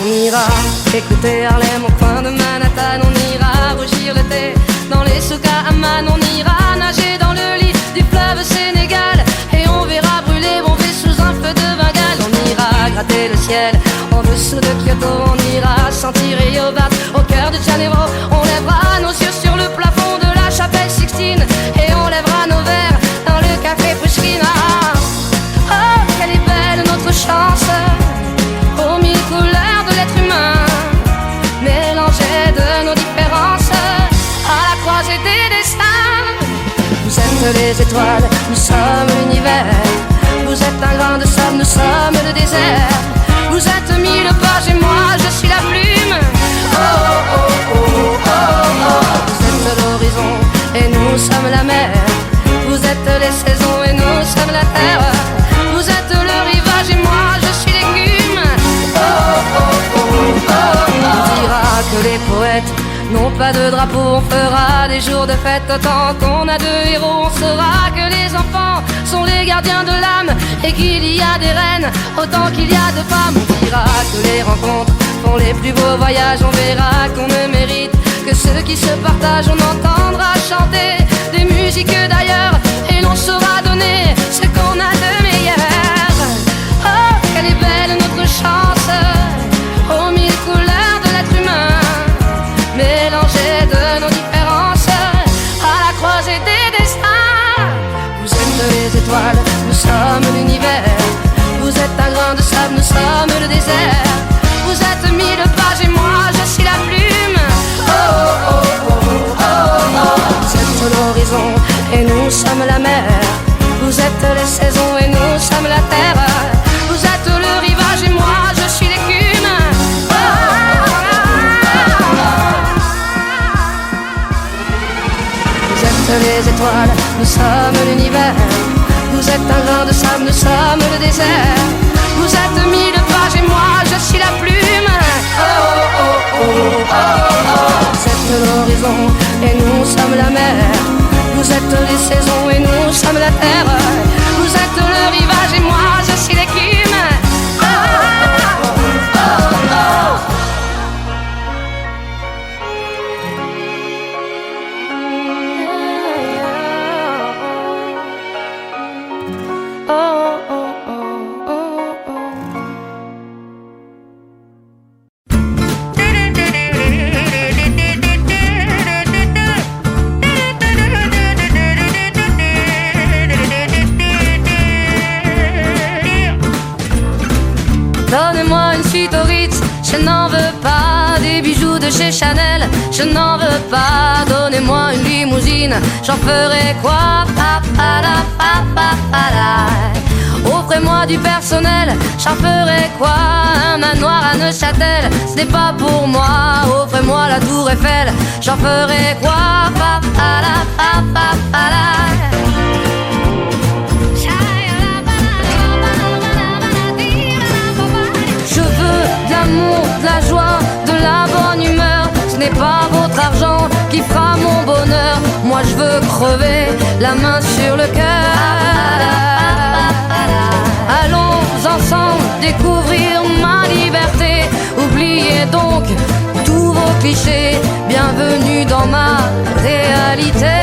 ira écouter Harlem au coin de Manhattan. On ira rougir l'été dans les souks à Amman. On ira nager dans le lit du fleuve Sénégal et on verra brûler Bombay sous un feu de Bengale. On ira gratter le ciel en dessous de Kyoto. On ira sentir Rio Bart au cœur de Janeiro. On lèvera nos yeux sur le plafond de la chapelle Sixtine et on lèvera nos verres dans le café Pushkin. Oh, quelle est belle notre chance, aux mille couleurs de l'être humain, mélangées de nos différences, à la croisée des destins. Vous êtes les étoiles, nous sommes l'univers. Vous êtes un grain de sable, nous sommes le désert. Vous êtes mille pages et moi je suis la plume. Oh oh oh oh oh oh. Vous êtes l'horizon et nous sommes la mer. Vous êtes les saisons et nous sommes la terre. Vous êtes le rivage et moi je suis l'écume. Oh oh oh oh oh. On dira que les poètes n'ont pas de drapeau. On fera des jours de fête autant qu'on a de héros. On saura que les enfants sont les gardiens de l'âme et qu'il y a des reines autant qu'il y a de femmes. On dira que les rencontres font les plus beaux voyages. On verra qu'on ne mérite que ceux qui se partagent. On entendra chanter des musiques d'ailleurs et l'on saura donner ce qu'on a de meilleur. Oh, quelle est belle notre chance, aux mille couleurs de l'être humain, mélangées de nos différences, à la croisée des destins. Vous êtes les étoiles, nous sommes l'univers. Vous êtes un grain de sable, nous sommes le désert. Vous êtes mille pages et moi je suis la plume. Oh oh oh oh oh oh. Vous êtes l'horizon et nous sommes la mer. Vous êtes les saisons et nous sommes la terre. Vous êtes le rivage et moi je suis l'écume. Oh, vous êtes les étoiles, nous sommes l'univers. Vous êtes un grain de sable, nous sommes le désert. Vous êtes mille pages et moi je suis la plume. Oh oh oh oh oh oh. Vous êtes l'horizon et nous sommes la mer. Vous êtes les saisons et nous sommes la terre. Vous êtes le rivage et moi je suis l'écume. Oh oh oh oh oh. Donnez-moi une suite au Ritz, je n'en veux pas. Des bijoux de chez Chanel, je n'en veux pas. Donnez-moi une limousine, j'en ferai quoi? Offrez-moi du personnel, j'en ferai quoi? Un manoir à Neuchâtel, ce n'est pas pour moi. Offrez-moi la tour Eiffel, j'en ferai quoi? Je veux de l'amour, de la joie, de la bonne humeur. Ce n'est pas votre argent qui fera mon bonheur. Moi je veux crever la main sur le cœur. Allons ensemble découvrir ma liberté. Oubliez donc tous vos clichés. Bienvenue dans ma réalité.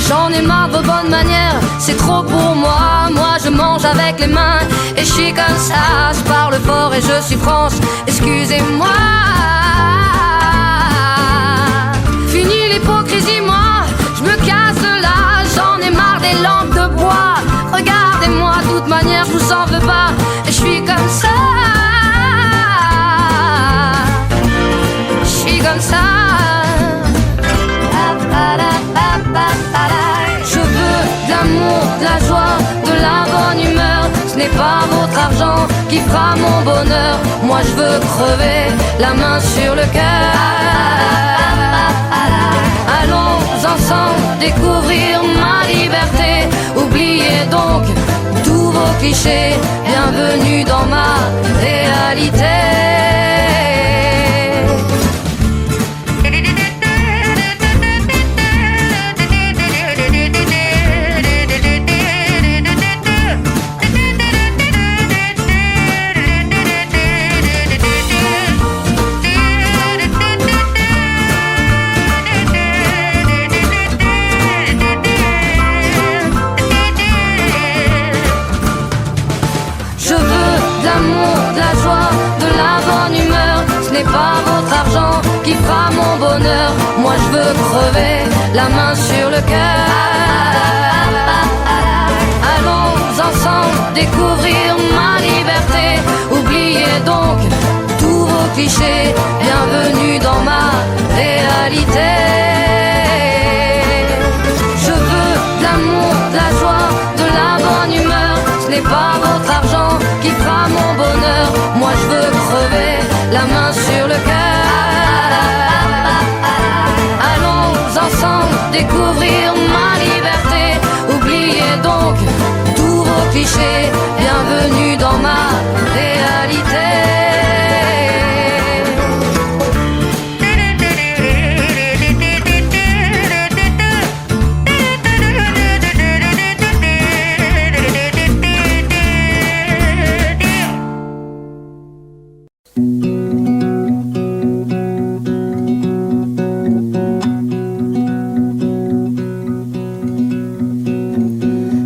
J'en ai marre de vos bonnes manières, c'est trop pour moi. Moi je mange avec les mains et je suis comme ça. Je parle fort et je suis France, excusez-moi. Fini l'hypocrisie, moi je me casse de là. J'en ai marre des lampes de bois. Regardez-moi, de toute manière je vous en veux pas. Et je suis comme ça. Je suis comme ça. Je veux de l'amour, de la joie, de la bonne humeur. Ce n'est pas votre argent qui fera mon bonheur. Moi je veux crever la main sur le cœur. Allons ensemble découvrir ma liberté. Oubliez donc tous vos clichés. Bienvenue dans ma réalité. veux crever la main sur le cœur. Allons ensemble découvrir ma liberté. Oubliez donc tous vos clichés. Bienvenue dans ma réalité. Je veux de l'amour, de la joie, de la bonne humeur. Ce n'est pas votre argent qui fera mon bonheur. Moi je veux crever la main sur le cœur. Allons ensemble découvrir ma liberté. Oubliez donc tous vos clichés. Bienvenue dans ma réalité.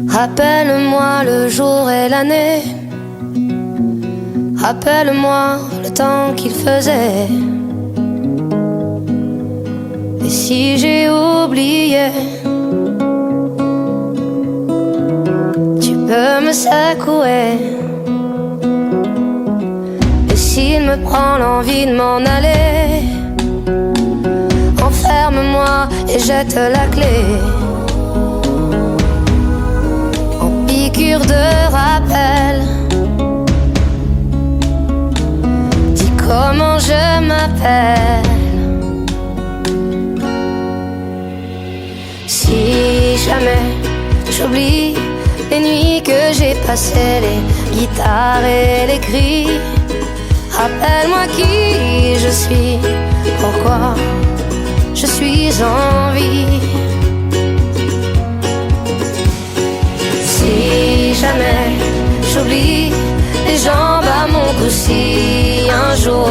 Rappelle-moi le jour et l'année. Rappelle-moi le temps qu'il faisait. Et si j'ai oublié, tu peux me secouer. Et s'il me prend l'envie de m'en aller, enferme-moi et jette la clé. De rappel, dis comment je m'appelle. Si jamais j'oublie les nuits que j'ai passées, les guitares et les cris, rappelle-moi qui je suis, pourquoi je suis en vie. Si jamais j'oublie les jambes à mon cou, si un jour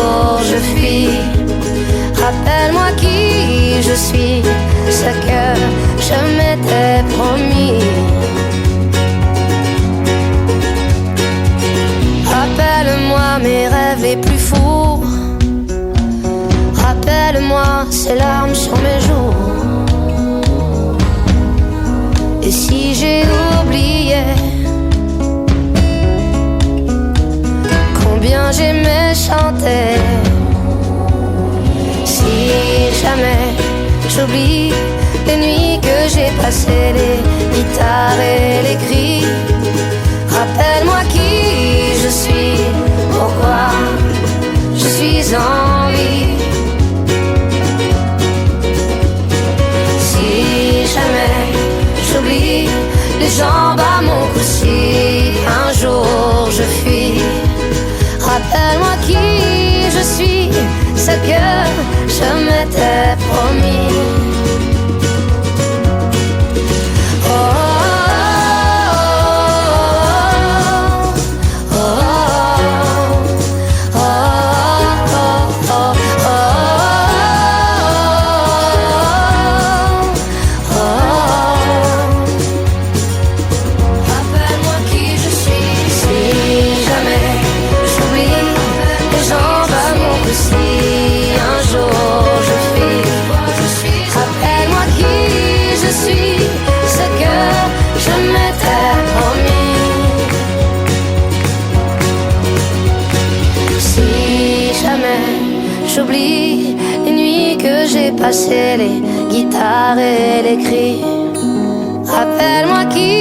je fuis, rappelle-moi qui je suis, ce que je m'étais promis. Rappelle-moi mes rêves les plus fous. Rappelle-moi ces larmes sur mes joues. Et si j'ai oublié combien j'aimais chanter, si jamais j'oublie les nuits que j'ai passées, les guitares et les cris, rappelle-moi qui je suis, pourquoi je suis en vie. Si jamais j'oublie les jambes à mon cou, si un jour je fuis, rappelle-moi qui je suis, ce que je m'étais promis. Oh, oh, oh, oh, oh, oh, rappelle-moi qui je suis. Si jamais j'oublie les jambes à mon cou, si un jour je fuis, rappelle-moi qui je suis, ce que je m'étais promis. Si jamais j'oublie les nuits que j'ai passées, les guitares et les cris, rappelle-moi qui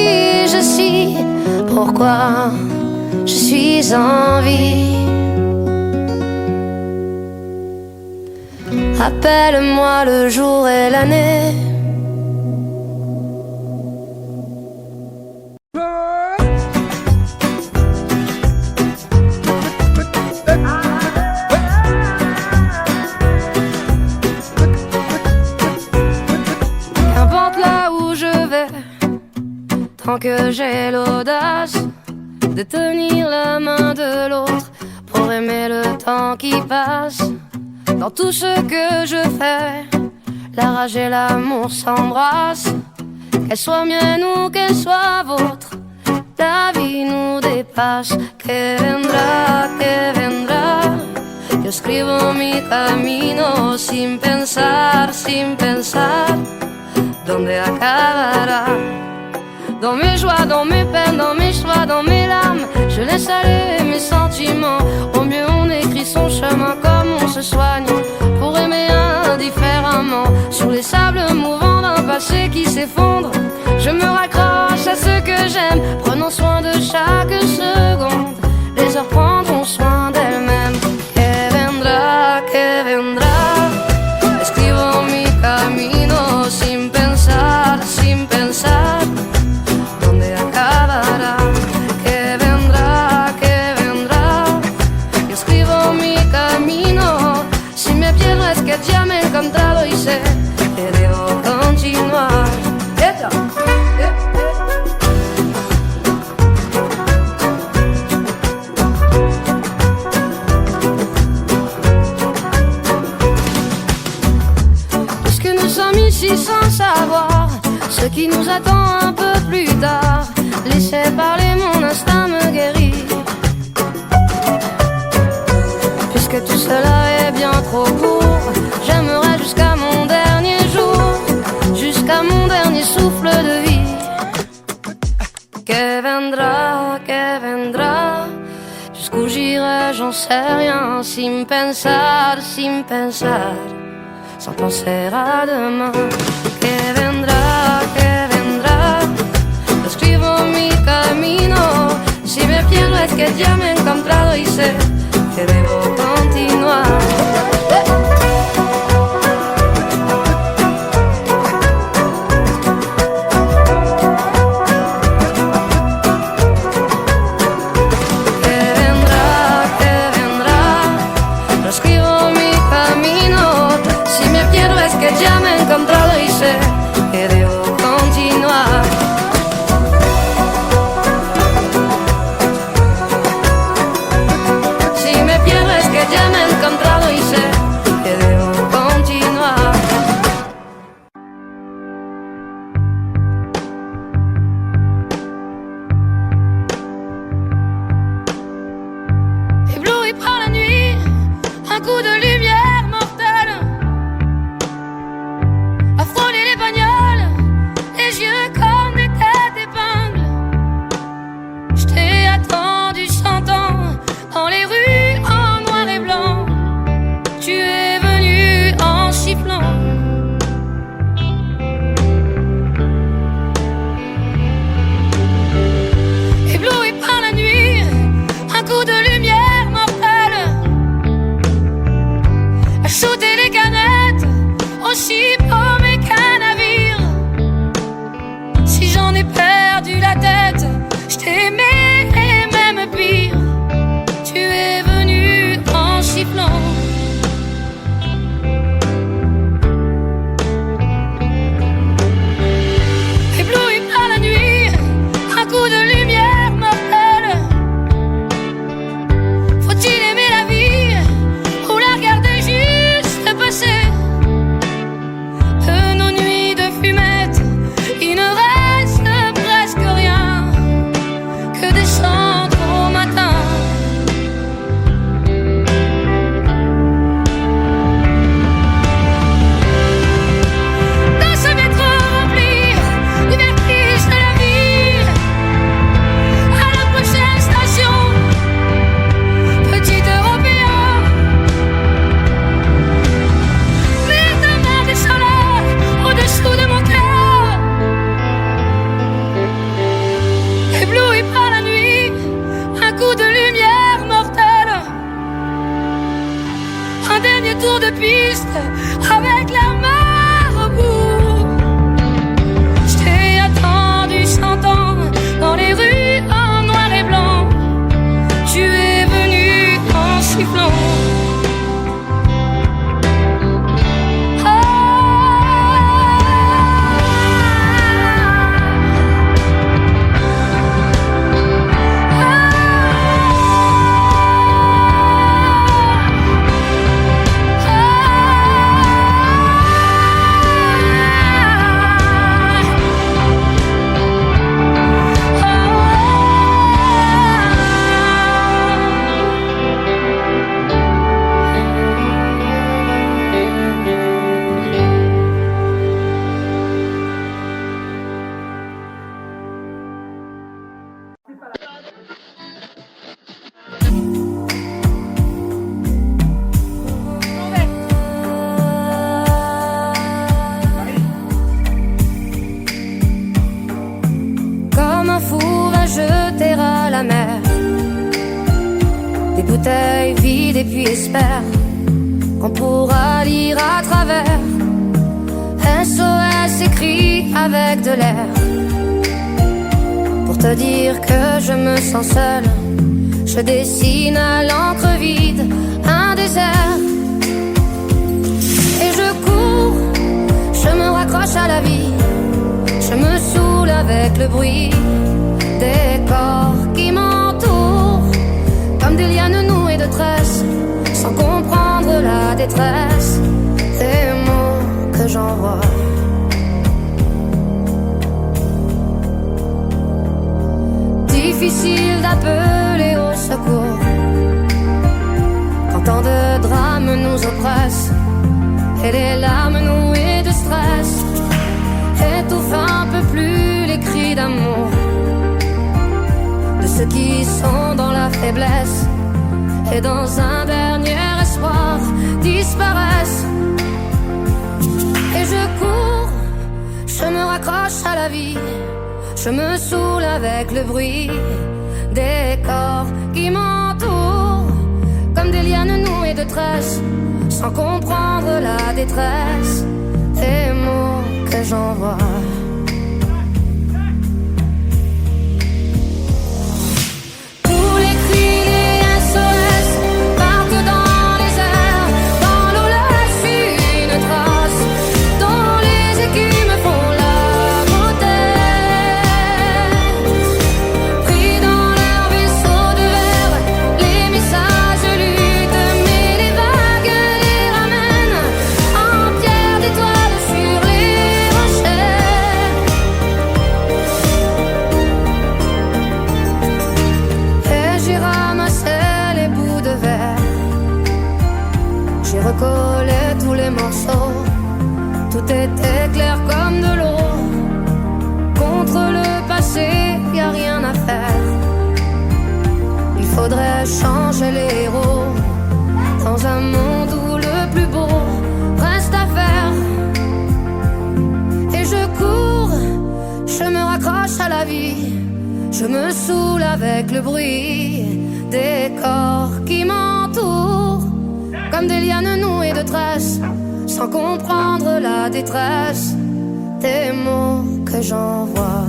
je suis, pourquoi je suis en vie. Rappelle-moi le jour et l'année. Qu'importe là où je vais, tant que j'ai l'audace de tenir la main de l'autre pour aimer le temps qui passe. Dans tout ce que je fais, la rage et l'amour s'embrassent. Qu'elle soit mienne ou qu'elle soit vôtre, la vie nous dépasse. Que vendra, Yo escribo mi camino sin pensar dónde acabará. Dans mes joies, dans mes peines, dans mes choix, dans mes larmes, je laisse aller mes sentiments. Au mieux on écrit son chemin comme on se soigne pour aimer indifféremment. Sur les sables mouvants d'un passé qui s'effondre, je me raccroche à ce que j'aime, prenant soin de chaque seconde. Les heures prendront soin d'elles-mêmes. Que vendrá, escribo mi camino sin pensar dónde acabará. Que vendrá, yo escribo mi camino. Si me pierdo es que ya me he encontrado y sé que debo continuar. Ici sans savoir ce qui nous attend un peu plus tard. Laissez parler, mon instinct me guérit. Puisque tout cela est bien trop court, j'aimerais jusqu'à mon dernier jour, jusqu'à mon dernier souffle de vie. Que vendrá, jusqu'où j'irai, j'en sais rien. Sin pensar, sans penser à demain. Que vendrá, escribo mi camino. Si me pierdo es que ya me he encontrado y sé que debo continuar. Que ya me he encontrado y sé bouteille vide et puis espère qu'on pourra lire à travers. SOS écrit avec de l'air pour te dire que je me sens seule. Je dessine à l'encre vide un désert et je cours, je me raccroche à la vie. Je me saoule avec le bruit des corps qui m'entourent, comme des lianes nouées de tresses, sans comprendre la détresse des mots que j'envoie. Difficile d'appeler au secours quand tant de drames nous oppressent et les larmes nouées de stress étouffent un peu plus les cris d'amour de ceux qui sont dans la faiblesse et dans un dernier espoir disparaissent. Et je cours, je me raccroche à la vie, je me saoule avec le bruit des corps qui m'entourent, comme des lianes nouées de tresses, sans comprendre la détresse des mots que j'envoie. Recoller tous les morceaux, tout était clair comme de l'eau. Contre le passé, y a rien à faire. Il faudrait changer les héros dans un monde où le plus beau reste à faire. Et je cours, je me raccroche à la vie, je me saoule avec le bruit des corps qui m'entourent, comme des lianes nouées de tresses, sans comprendre la détresse des mots que j'envoie.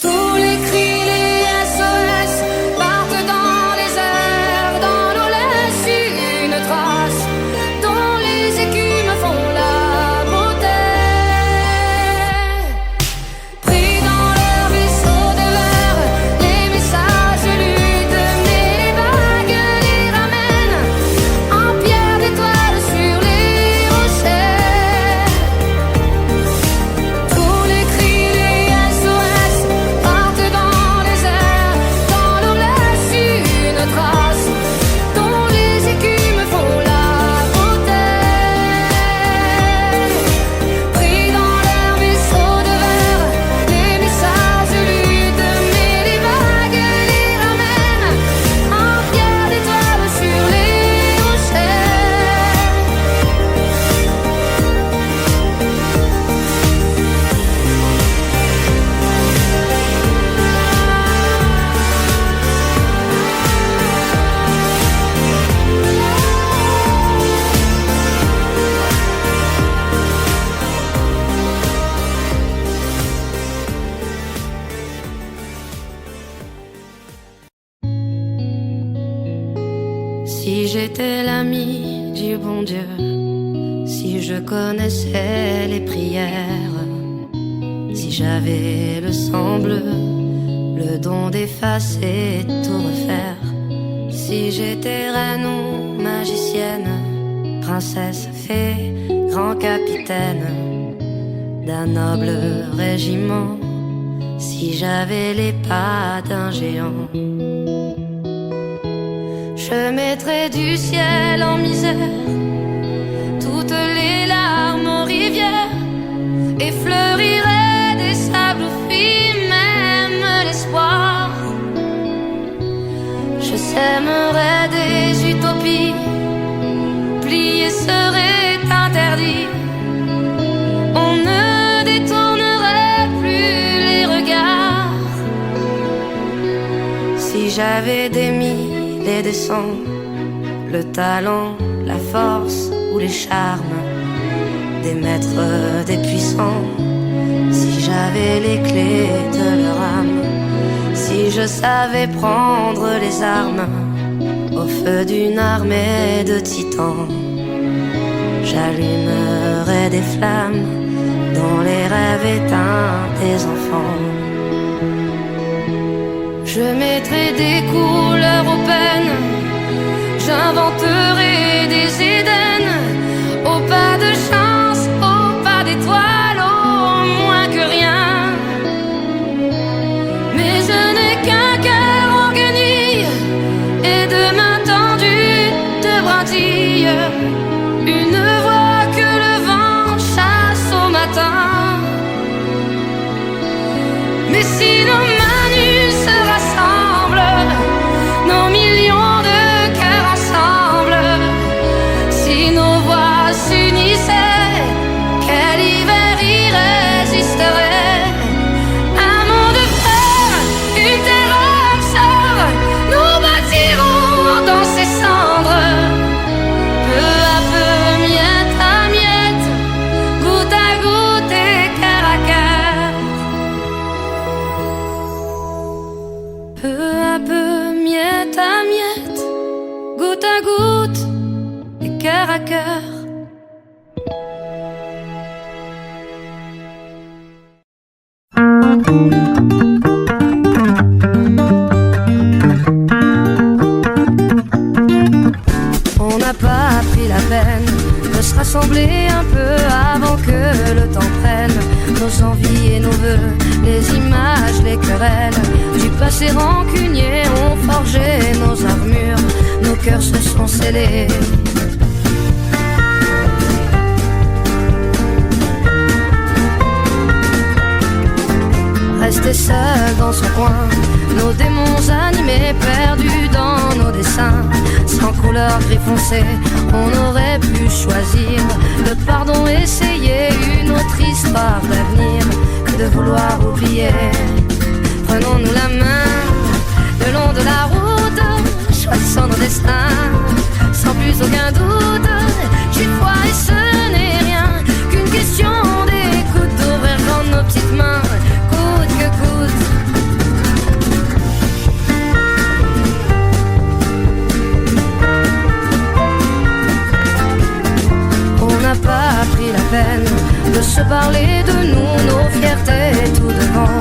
Tous les cris, les SOS partent dans les airs, dans l'eau laisse une trace, dont les écumes font la beauté. Pris dans leur vaisseau de verre, les messages Si j'étais l'ami du bon Dieu, si je connaissais les prières, si j'avais le sang bleu, le don d'effacer, tout refaire, si j'étais reine ou magicienne, princesse, fée, grand capitaine d'un noble régiment, si j'avais les pas d'un géant, je mettrais du ciel en misère toutes les larmes aux rivières et fleurirais des sables fruits, même l'espoir. Je sèmerais des utopies, plier serait interdit. On ne détournerait plus les regards j'avais des mille et des cents, le talent, la force ou les charmes des maîtres, des puissants, si j'avais les clés de leur âme, si je savais prendre les armes au feu d'une armée de titans, j'allumerais des flammes dans les rêves éteints des enfants. Je mettrai des couleurs aux peines, j'inventerai des Éden, au pas de chance, au pas d'étoiles, au moins que rien. Mais je n'ai qu'un cœur en guenille et de mains tendues de brindilles, une voix que le vent chasse au matin. Mais si nos mains nues se rassemblent, nos millions de cœurs ensemble, si nos voix s'unissaient, quel hiver irrésisterait? Un monde frère, une terre âme sœur, nous bâtirons dans ces cendres, peu à peu, miette à miette, goutte à goutte et cœur à cœur. Peu à peu, miette à miette, goutte à goutte et cœur à cœur. On n'a pas pris la peine de se rassembler un peu avant que le temps prenne nos envies et nos vœux, les images, les querelles du passé rancunier ont forgé nos armures, nos cœurs se sont scellés. Rester seul dans son coin, nos démons animés, perdus dans nos dessins, sans couleur gris foncé, on aurait pu choisir le pardon, essayer une autre histoire d'avenir que de vouloir oublier. Prenons-nous la main le long de la route, choisissons nos destins, sans plus aucun doute. J'ai foi et ce n'est rien qu'une question d'écoute, d'ouvrir grand nos petites mains, coûte que coûte. On n'a pas pris la peine de se parler de nous, nos fiertés tout devant,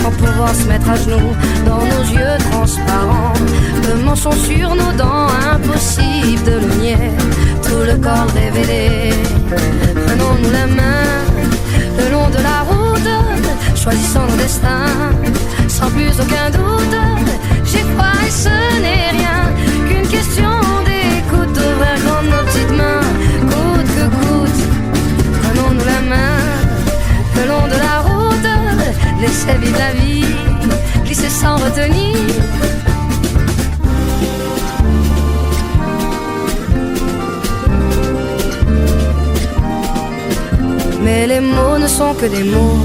sans pouvoir se mettre à genoux dans nos yeux transparents, de mensonges sur nos dents, impossible de le nier, tout le corps révélé. Prenons-nous la main le long de la route, choisissons nos destins, sans plus aucun doute. J'ai foi et ce n'est rien qu'une question d'écoute, d'ouvrir grand nos petites mains, coûte que coûte. Prenons-nous la main le long de la route, laissez vivre la vie, glisser sans retenir. Mais les mots ne sont que des mots,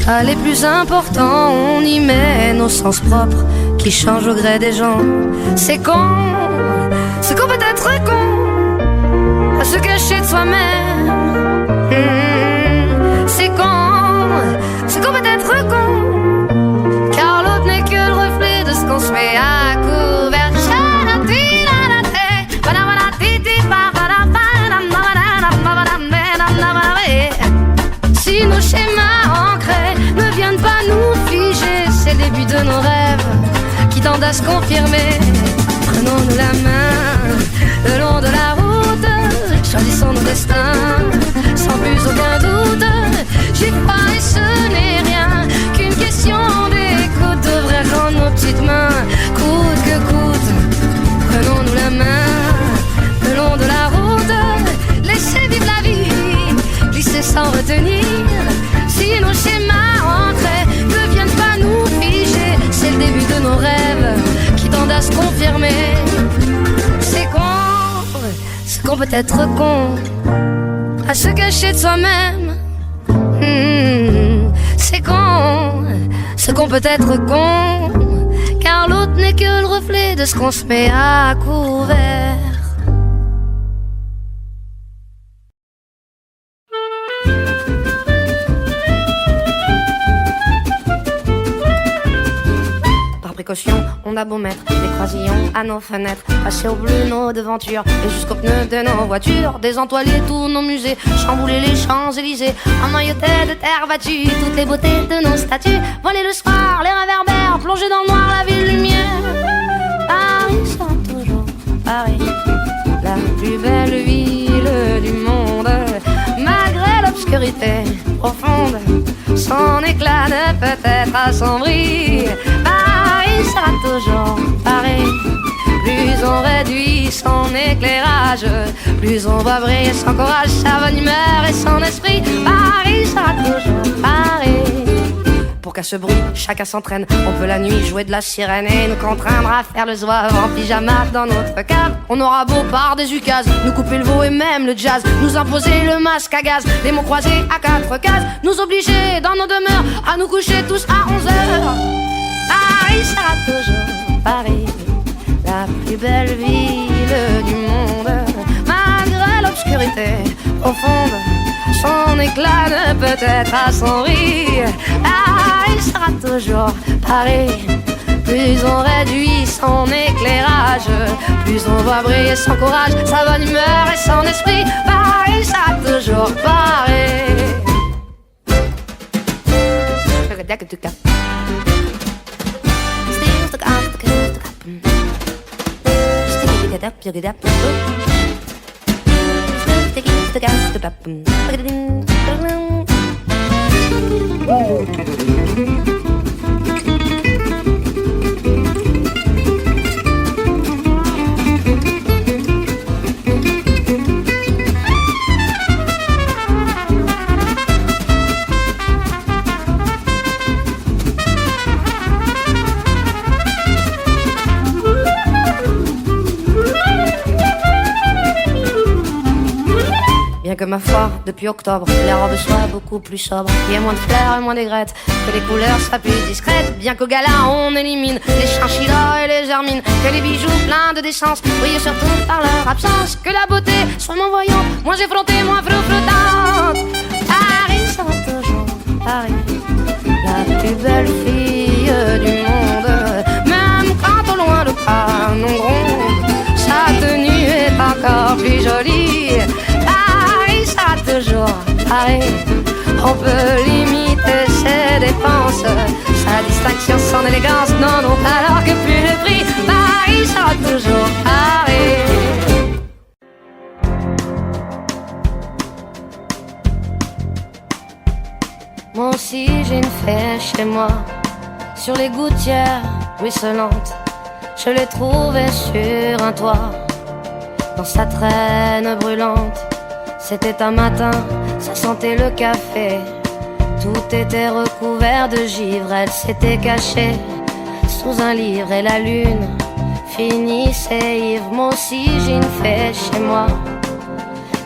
pas les plus importants. On y met nos sens propres qui changent au gré des gens. C'est con, c'est qu'on peut être con à se cacher de soi-même. C'est qu'on peut être con, car l'autre n'est que le reflet de ce qu'on se met à couvert. Si nos schémas ancrés ne viennent pas nous figer, c'est le début de nos rêves qui tendent à se confirmer. Prenons-nous la main le long de la route, choisissons nos destins, sans plus aucun doute. J'ai pas et ce n'est rien qu'une question d'écoute, d'ouvrir grand nos petites mains, coûte que coûte. Prenons-nous la main le long de la route, laissez vivre la vie, glisser sans retenir. Si nos schémas ancrés ne viennent pas nous figer, c'est le début de nos rêves qui tendent à se confirmer. C'est qu'on peut être con à se cacher de soi-même. C'est qu'on peut être con, car l'autre n'est que le reflet de ce qu'on se met à couvert. On a beau mettre des croisillons à nos fenêtres, passer au bleu nos devantures et jusqu'aux pneus de nos voitures, désentoiler tous nos musées, chambouler les Champs-Élysées, emmailloter de terre battue toutes les beautés de nos statues, voler le soir les réverbères, plonger dans le noir la ville lumière. Paris sera toujours Paris, la plus belle ville du monde, malgré l'obscurité profonde, son éclat ne peut être assombri. Paris sera toujours Paris. Plus on réduit son éclairage, plus on va briller son courage, sa bonne humeur et son esprit. Paris sera toujours Paris. Pour qu'à ce bruit, chacun s'entraîne. On peut la nuit jouer de la sirène et nous contraindre à faire le zouave en pyjama dans notre cave. On aura beau par des ukases nous couper le veau et même le jazz, nous imposer le masque à gaz, les mots croisés à 4 cases, nous obliger dans nos demeures à nous coucher tous à 11h. Paris sera toujours Paris, la plus belle ville du monde, malgré l'obscurité profonde, son éclat ne peut être assombri. Paris sera toujours Paris. Plus on réduit son éclairage, plus on voit briller son courage, sa bonne humeur et son esprit. Paris sera toujours Paris. Que ma foi, depuis octobre, les robes soient beaucoup plus sobres, qu'il y ait moins de fleurs et moins d'aigrettes, que les couleurs soient plus discrètes, bien qu'au gala on élimine les chinchillas et les germines, que les bijoux pleins de décence brillent surtout par leur absence, que la beauté soit moins voyante, moins effrontée, moins flottante. Paris sera toujours Paris, la plus belle fille du monde, même quand au loin le canon gronde, sa tenue est encore plus jolie. Sera toujours Paris. On peut limiter ses dépenses, sa distinction, son élégance, non, non, alors que plus le prix. Paris sera toujours Paris. Moi aussi j'ai une fée chez moi, sur les gouttières ruisselantes, je l'ai trouvée sur un toit, dans sa traîne brûlante. C'était un matin, ça sentait le café, tout était recouvert de givre. Elle s'était cachée sous un livre et la lune finissait ivre. Moi aussi j'ai une fée chez moi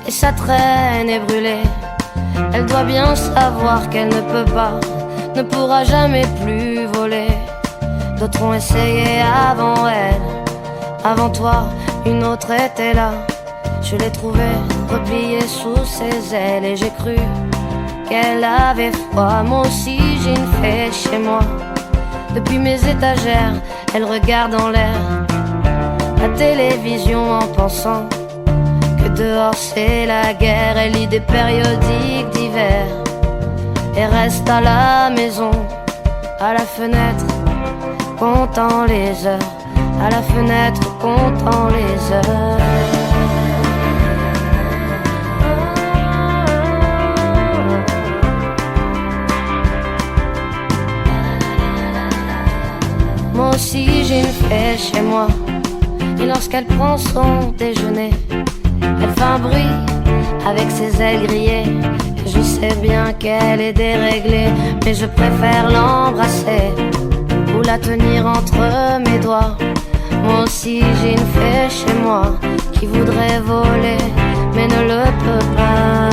et sa traîne est brûlée. Elle doit bien savoir qu'elle ne peut pas, ne pourra jamais plus voler. D'autres ont essayé avant elle, avant toi une autre était là. Je l'ai trouvée repliée sous ses ailes et j'ai cru qu'elle avait froid. Moi aussi j'ai une fée chez moi, depuis mes étagères elle regarde en l'air la télévision en pensant que dehors c'est la guerre. Elle lit des périodiques d'hiver et reste à la maison, à la fenêtre, comptant les heures, à la fenêtre, comptant les heures. Moi aussi j'ai une fée chez moi, et lorsqu'elle prend son déjeuner, elle fait un bruit avec ses ailes grillées. Et je sais bien qu'elle est déréglée, mais je préfère l'embrasser ou la tenir entre mes doigts. Moi aussi j'ai une fée chez moi qui voudrait voler, mais ne le peut pas.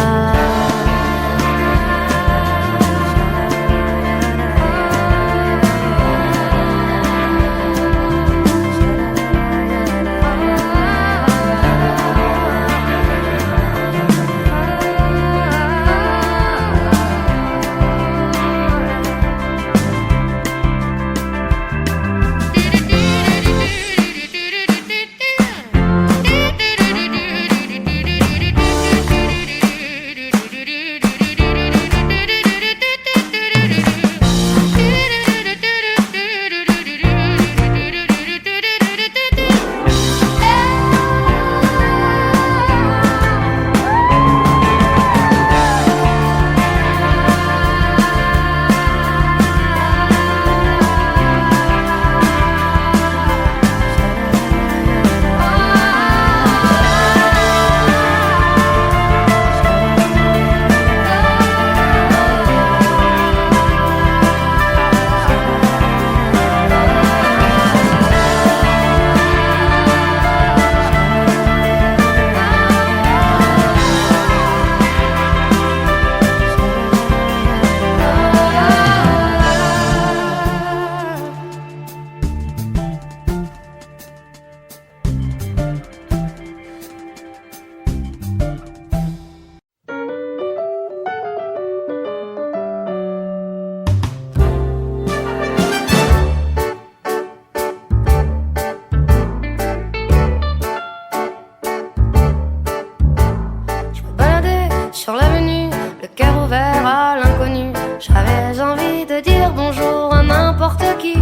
sur l'avenue, le cœur ouvert à l'inconnu. J'avais envie de dire bonjour à n'importe qui,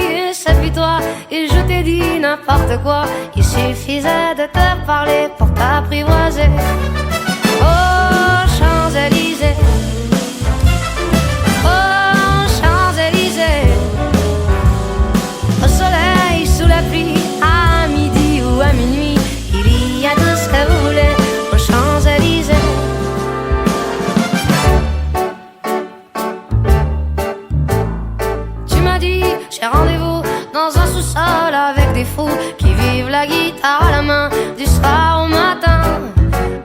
et c'est puis toi. Et je t'ai dit n'importe quoi, il suffisait de te parler pour t'apprivoiser. Oh Champs-Élysées, oh Champs-Élysées, au soleil, sous la pluie, à midi ou à minuit, il y a tout ce que vous voulez aux Champs-Élysées. Tu m'as dit, j'ai rendez-vous dans un sous-sol avec des fous qui vivent la guitare à la main du soir au matin.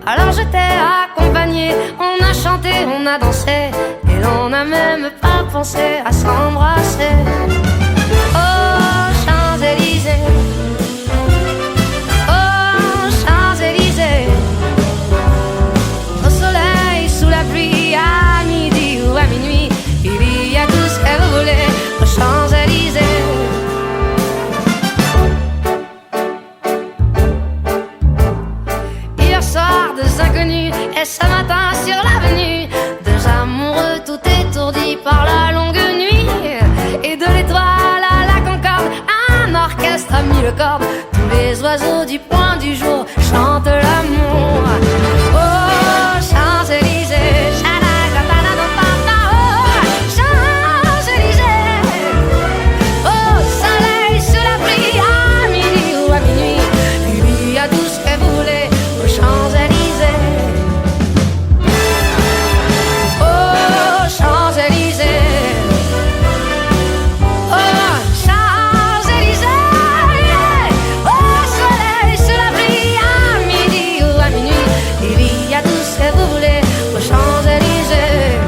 Alors je t'ai accompagné, on a chanté, on a dansé, et l'on n'a même pas pensé à s'embrasser. Oh Champs-Élysées, oh Champs-Élysées, au soleil, sous la pluie, à midi ou à minuit, il y a tout ce que vous voulez aux Champs-Élysées. Hier soir, deux inconnus, et ce matin sur l'avenue, deux amoureux tout étourdis par la longue nuit. Et de l'étoile à la Concorde, un orchestre a mis le cordes. Tous les oiseaux du point du jour chantent l'amour. Oh Champs-Élysées, oh soleil sous la pluie, à midi ou à minuit, il y a tout ce que vous voulez aux Champs-Élysées. Oh Champs-Élysées, oh Champs-Élysées, oh soleil sous la pluie, à midi ou à minuit, il y a tout ce que vous voulez aux Champs-Élysées.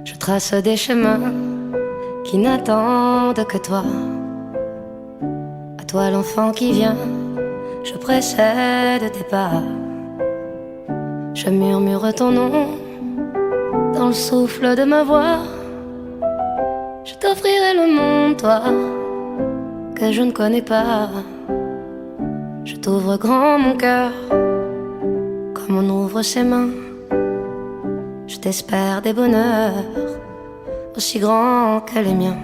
Je trace des chemins qui n'attendent que toi. À toi l'enfant qui vient, je précède tes pas. Je murmure ton nom dans le souffle de ma voix. Je t'offrirai le monde, toi, que je ne connais pas. Je t'ouvre grand mon cœur, comme on ouvre ses mains. Je t'espère des bonheurs aussi grands que les miens.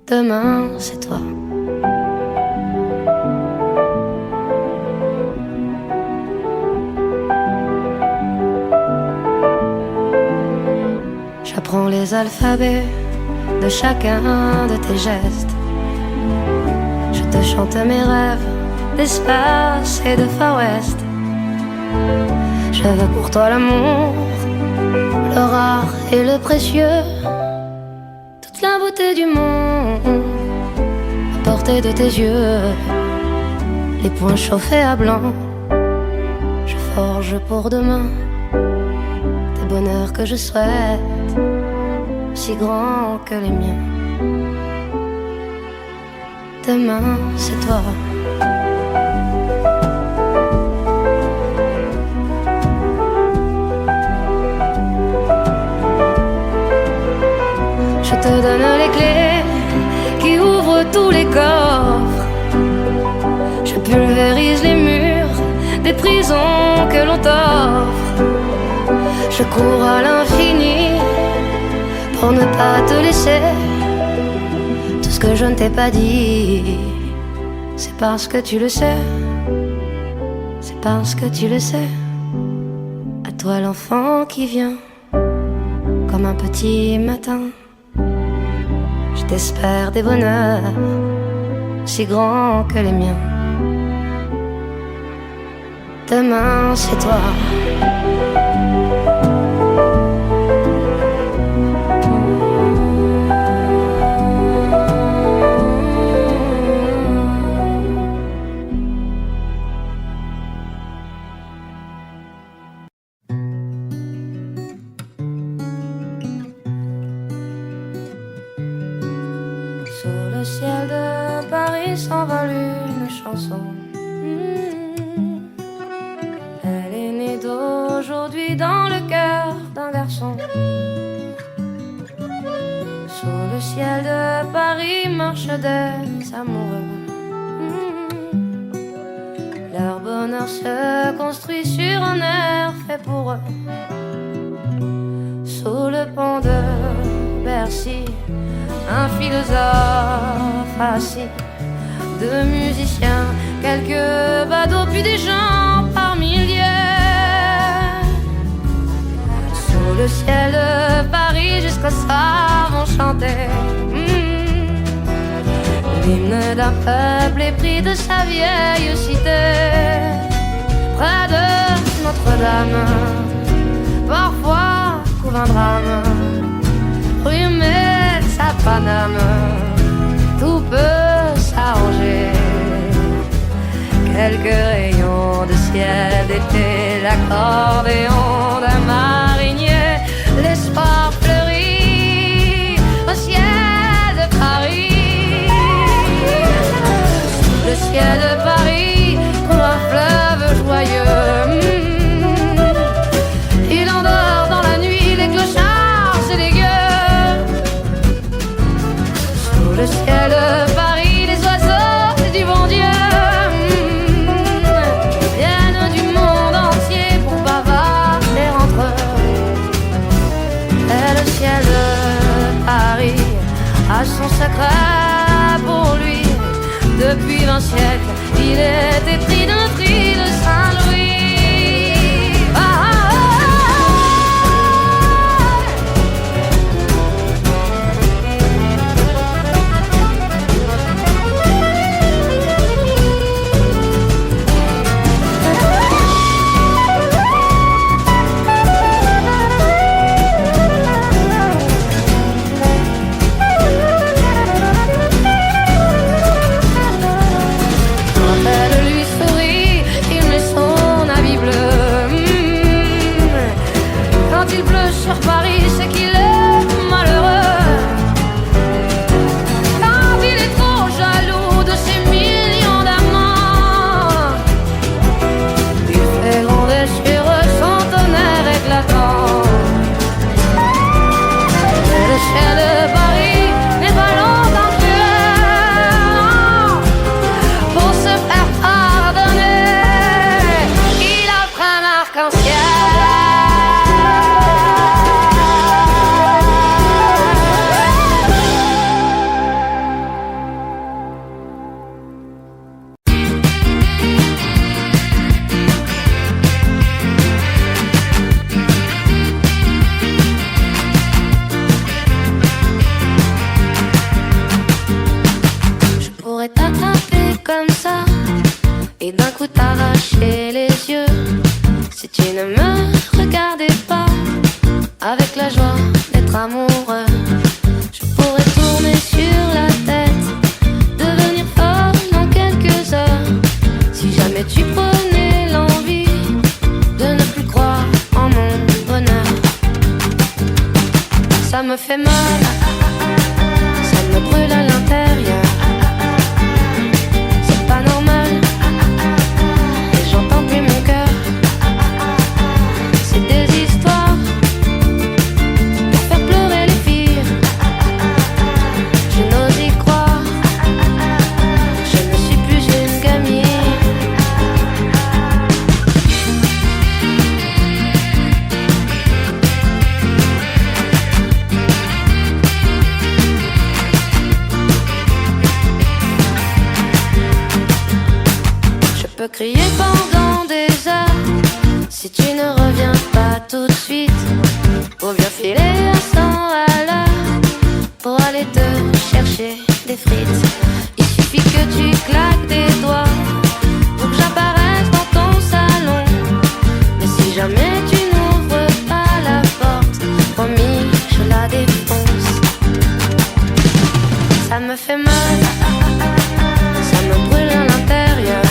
Demain, c'est toi. J'apprends les alphabets de chacun de tes gestes. Je te chante mes rêves d'espace et de Far West. Je veux pour toi l'amour, le rare et le précieux, toute la beauté du monde à portée de tes yeux. Les poings chauffés à blanc, je forge pour demain des bonheurs que je souhaite, si grands que les miens. Demain, c'est toi. Je te donne les clés qui ouvrent tous les coffres. Je pulvérise les murs des prisons que l'on t'offre. Je cours à l'infini pour ne pas te laisser. Tout ce que je ne t'ai pas dit, c'est parce que tu le sais. C'est parce que tu le sais. À toi l'enfant qui vient comme un petit matin. Je t'espère des bonheurs si grands que les miens. Demain c'est toi. le ciel de Paris s'envole une chanson. Elle est née d'aujourd'hui dans le cœur d'un garçon. Sous le ciel de Paris marchent des amoureux. Leur bonheur se construit sur un air fait pour eux. Sous le pont de Bercy, un philosophe assis, deux musiciens, quelques badauds, puis des gens par milliers. Sous le ciel de Paris, jusqu'au soir vont chanter l'hymne d'un peuple épris de sa vieille cité. Près de Notre-Dame, parfois couvre un drame, rue Metz à Paname, tout peut s'arranger. Quelques rayons de ciel d'été, l'accordéon d'un marinier, l'espoir fleurit au ciel de Paris. Le ciel de Paris coule un fleuve joyeux. Il endort dans la nuit les clochards et les gueux. Sous le ciel de Paris, les oiseaux du bon Dieu viennent du monde entier pour bavarder entre eux. Et le ciel de Paris a son secret pour lui. Depuis 20 siècles, il est épris de notre île Saint-Louis. Sur Paris, c'est qu'il est malheureux. Quand il est trop jaloux de ses millions d'amants, il fait gronder sur eux son tonnerre éclatant. Mais le ciel de Paris n'est pas longtemps cruel. Pour se faire pardonner, il offre un arc-en-ciel. Comme ça, et d'un coup t'arracher les yeux. Si tu ne me regardais pas avec la joie d'être amoureux, je pourrais tourner sur la tête, devenir folle en quelques heures. Si jamais tu prenais l'envie de ne plus croire en mon bonheur. Ça me fait mal, ça me brûle à l'intérieur. Je peux crier pendant des heures si tu ne reviens pas tout de suite, ou bien filer à 100 à l'heure pour aller te chercher des frites. Il suffit que tu claques des doigts pour que j'apparaisse dans ton salon. Mais si jamais tu n'ouvres pas la porte, promis, je la défonce. Ça me fait mal, ça me brûle à l'intérieur.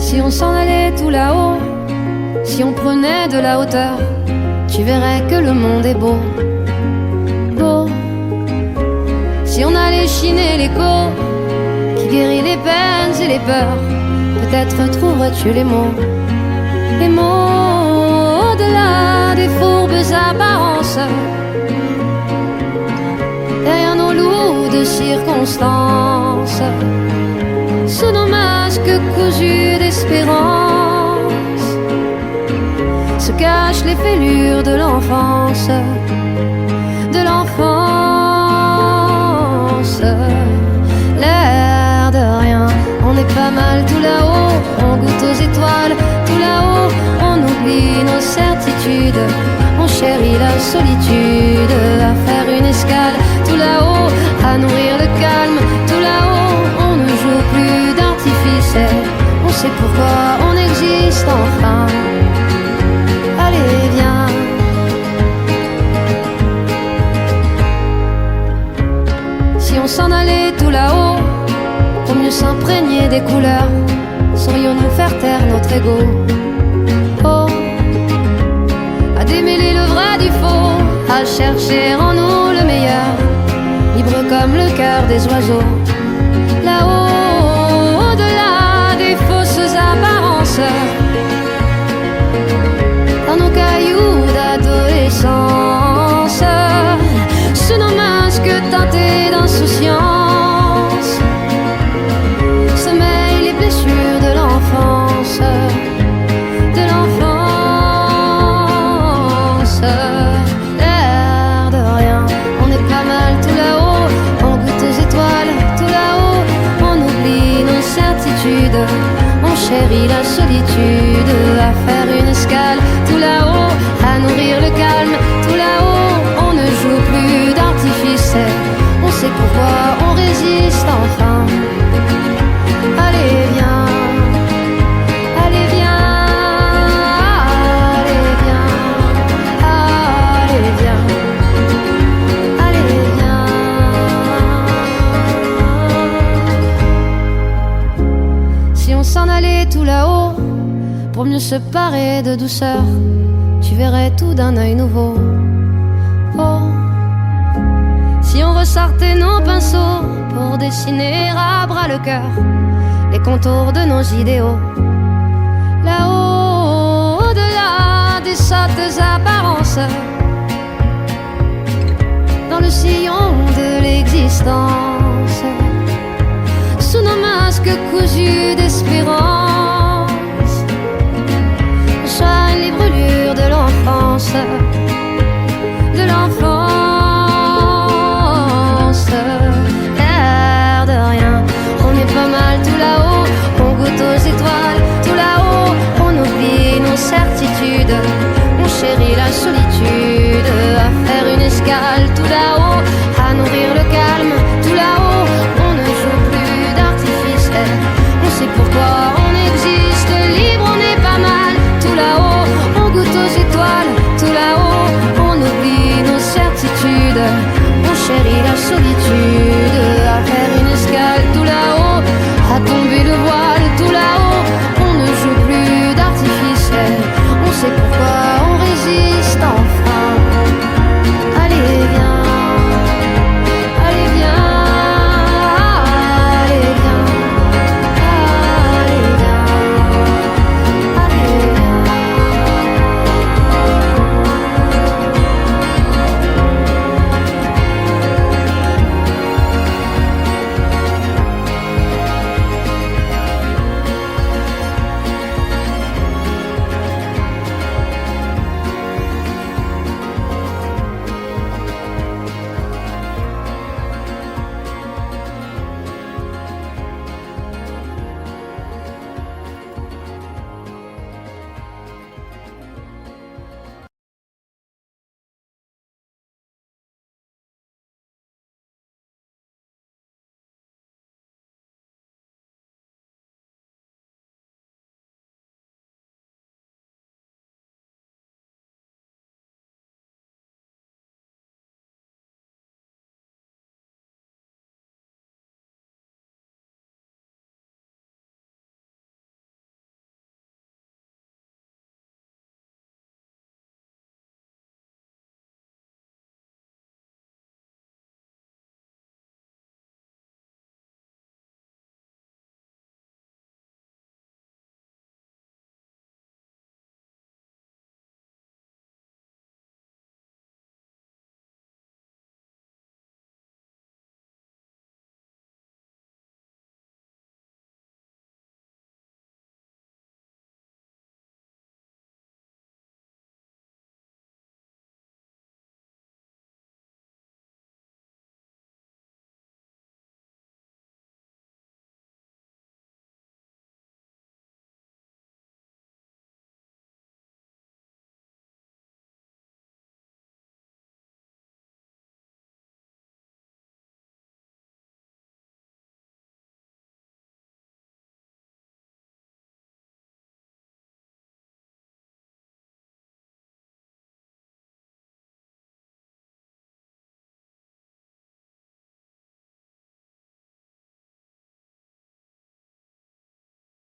Si on s'en allait tout là-haut, si on prenait de la hauteur, tu verrais que le monde est beau, beau. Si on allait chiner l'écho qui guérit les peines et les peurs, peut-être trouverais-tu les mots au-delà des fourbes apparences, derrière nos loups de circonstances, sous nos masques cousus d'espérance, se cachent les fêlures de l'enfance, de l'enfance. L'air de rien, on est pas mal tout là-haut, on goûte aux étoiles tout là-haut, on oublie nos certitudes, on chérit la solitude, à faire une escale tout là-haut, à nourrir le calme tout là-haut, on ne joue plus d'artifice, on sait pourquoi on existe enfin. Allez viens, si on s'en allait tout là-haut, pour mieux s'imprégner des couleurs, saurions-nous faire taire notre ego? Oh, à démêler le vrai du faux, à chercher en nous le meilleur, libre comme le cœur des oiseaux, là-haut, au-delà des fausses apparences, dans nos cailloux d'adolescence, sous nos masques teintés d'insouciance, sommeillent les blessures de l'enfance, de l'enfance. L'air de rien, on est pas mal tout là-haut, on goûte aux étoiles tout là-haut, on oublie nos certitudes, on chérit la solitude, à faire une escale tout là-haut, à nourrir le calme tout là-haut, on ne joue plus d'artifice, on sait pourquoi on résiste enfin. Allez viens, allez viens, allez viens, allez viens, allez viens. Si on s'en allait tout là-haut, pour mieux se parer de douceur, tu verrais tout d'un œil nouveau. Oh, si on ressortait nos pinceaux pour dessiner à bras le cœur les contours de nos idéaux, là-haut, au-delà des sottes apparences, dans le sillon de l'existence, sous nos masques cousus d'espérance,